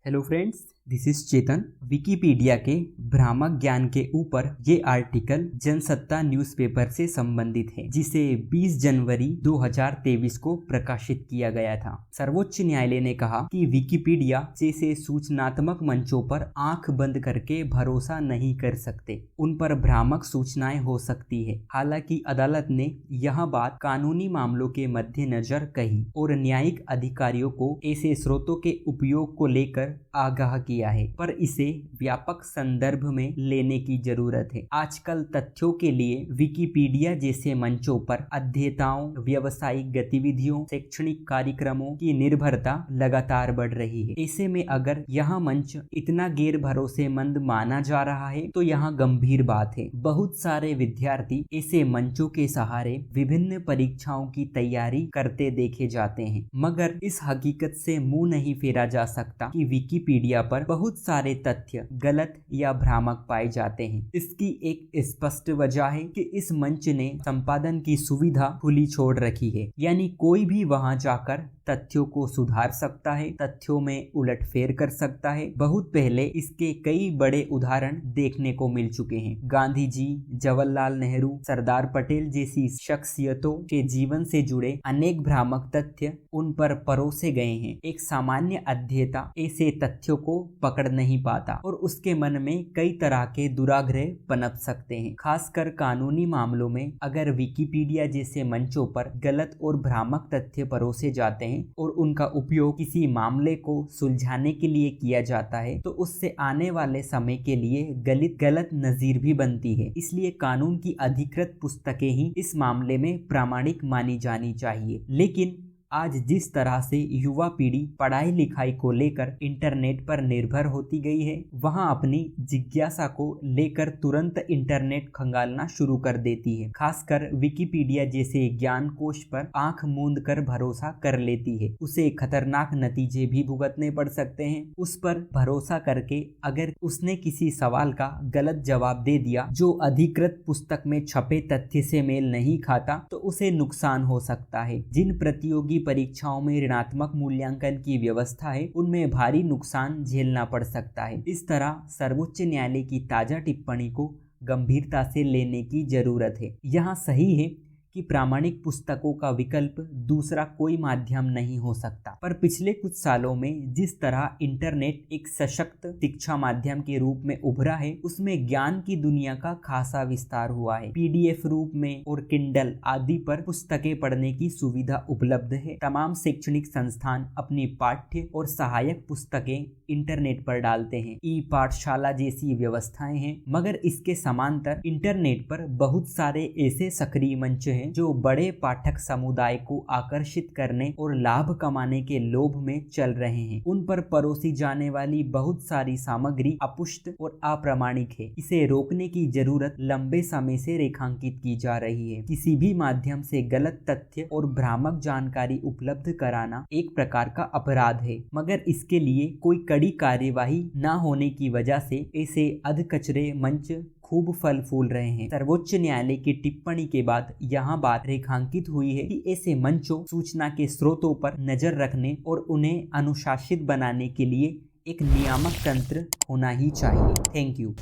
Hello friends, this is Chetan. Wikipedia के भ्रामक ज्ञान के ऊपर ये आर्टिकल जनसत्ता न्यूज़पेपर से संबंधित है, जिसे 20 जनवरी 2023 को प्रकाशित किया गया था। सर्वोच्च न्यायालय ने कहा कि विकिपीडिया जैसे सूचनात्मक मंचों पर आंख बंद करके भरोसा नहीं कर सकते, उन पर भ्रामक सूचनाएं हो सकती है। हालांकि अदालत ने यह बात कानूनी मामलों के मद्देनजर कही और न्यायिक अधिकारियों को ऐसे स्रोतों के उपयोग को लेकर आगाह किया है, पर इसे व्यापक संदर्भ में लेने की जरूरत है। आजकल तथ्यों के लिए विकिपीडिया जैसे मंचों पर अध्येताओं, व्यावसायिक गतिविधियों, शैक्षणिक कार्यक्रमों की निर्भरता लगातार बढ़ रही है। ऐसे में अगर यह मंच इतना गैर भरोसेमंद माना जा रहा है तो यह गंभीर बात है। बहुत सारे विद्यार्थी ऐसे मंचों के सहारे विभिन्न परीक्षाओं की तैयारी करते देखे जाते हैं, मगर इस हकीकत से मुंह नहीं फेरा जा सकता कि विकिपीडिया पर बहुत सारे तथ्य गलत या भ्रामक पाए जाते हैं। इसकी एक स्पष्ट वजह है कि इस मंच ने संपादन की सुविधा खुली छोड़ रखी है, यानी कोई भी वहां जाकर तथ्यों को सुधार सकता है, तथ्यों में उलटफेर कर सकता है। बहुत पहले इसके कई बड़े उदाहरण देखने को मिल चुके हैं। गांधी जी, जवाहरलाल नेहरू, सरदार पटेल जैसी शख्सियतों के जीवन से जुड़े अनेक भ्रामक तथ्य उन पर परोसे गए हैं। एक सामान्य अध्येता ऐसे तथ्यों को पकड़ नहीं पाता और उसके मन में कई तरह के दुराग्रह पनप सकते हैं। खासकर कानूनी मामलों में अगर विकिपीडिया जैसे मंचों पर गलत और भ्रामक तथ्य परोसे जाते हैं और उनका उपयोग किसी मामले को सुलझाने के लिए किया जाता है, तो उससे आने वाले समय के लिए गलत नजीर भी बनती है। इसलिए कानून की अधिकृत पुस्तकें ही इस मामले में प्रामाणिक मानी जानी चाहिए। लेकिन आज जिस तरह से युवा पीढ़ी पढ़ाई लिखाई को लेकर इंटरनेट पर निर्भर होती गई है, वहां अपनी जिज्ञासा को लेकर तुरंत इंटरनेट खंगालना शुरू कर देती है। खासकर विकिपीडिया जैसे ज्ञान कोश पर आंख मूंद कर भरोसा कर लेती है। उसे खतरनाक नतीजे भी भुगतने पड़ सकते हैं। उस पर भरोसा करके अगर उसने किसी सवाल का गलत जवाब दे दिया जो अधिकृत पुस्तक में छपे तथ्य से मेल नहीं खाता, तो उसे नुकसान हो सकता है। जिन प्रतियोगी परीक्षाओं में ऋणात्मक मूल्यांकन की व्यवस्था है, उनमें भारी नुकसान झेलना पड़ सकता है। इस तरह सर्वोच्च न्यायालय की ताजा टिप्पणी को गंभीरता से लेने की जरूरत है। यह सही है कि प्रामाणिक पुस्तकों का विकल्प दूसरा कोई माध्यम नहीं हो सकता, पर पिछले कुछ सालों में जिस तरह इंटरनेट एक सशक्त शिक्षा माध्यम के रूप में उभरा है, उसमें ज्ञान की दुनिया का खासा विस्तार हुआ है। पीडीएफ रूप में और किंडल आदि पर पुस्तकें पढ़ने की सुविधा उपलब्ध है। तमाम शैक्षणिक संस्थान अपनी पाठ्य और सहायक पुस्तकें इंटरनेट पर डालते हैं। ई पाठशाला जैसी व्यवस्थाएं हैं, मगर इसके समांतर इंटरनेट पर बहुत सारे ऐसे सक्रिय मंच हैं जो बड़े पाठक समुदाय को आकर्षित करने और लाभ कमाने के लोभ में चल रहे हैं। उन पर परोसी जाने वाली बहुत सारी सामग्री अपुष्ट और अप्रामाणिक है। इसे रोकने की जरूरत लंबे समय से रेखांकित की जा रही है। किसी भी माध्यम से गलत तथ्य और भ्रामक जानकारी उपलब्ध कराना एक प्रकार का अपराध है, मगर इसके लिए कोई कड़ी कार्यवाही न होने की वजह से ऐसे अधकचरे मंच खूब फल फूल रहे हैं। सर्वोच्च न्यायालय की टिप्पणी के बाद यहाँ बात रेखांकित हुई है कि ऐसे मंचों सूचना के स्रोतों पर नजर रखने और उन्हें अनुशासित बनाने के लिए एक नियामक तंत्र होना ही चाहिए। Thank you.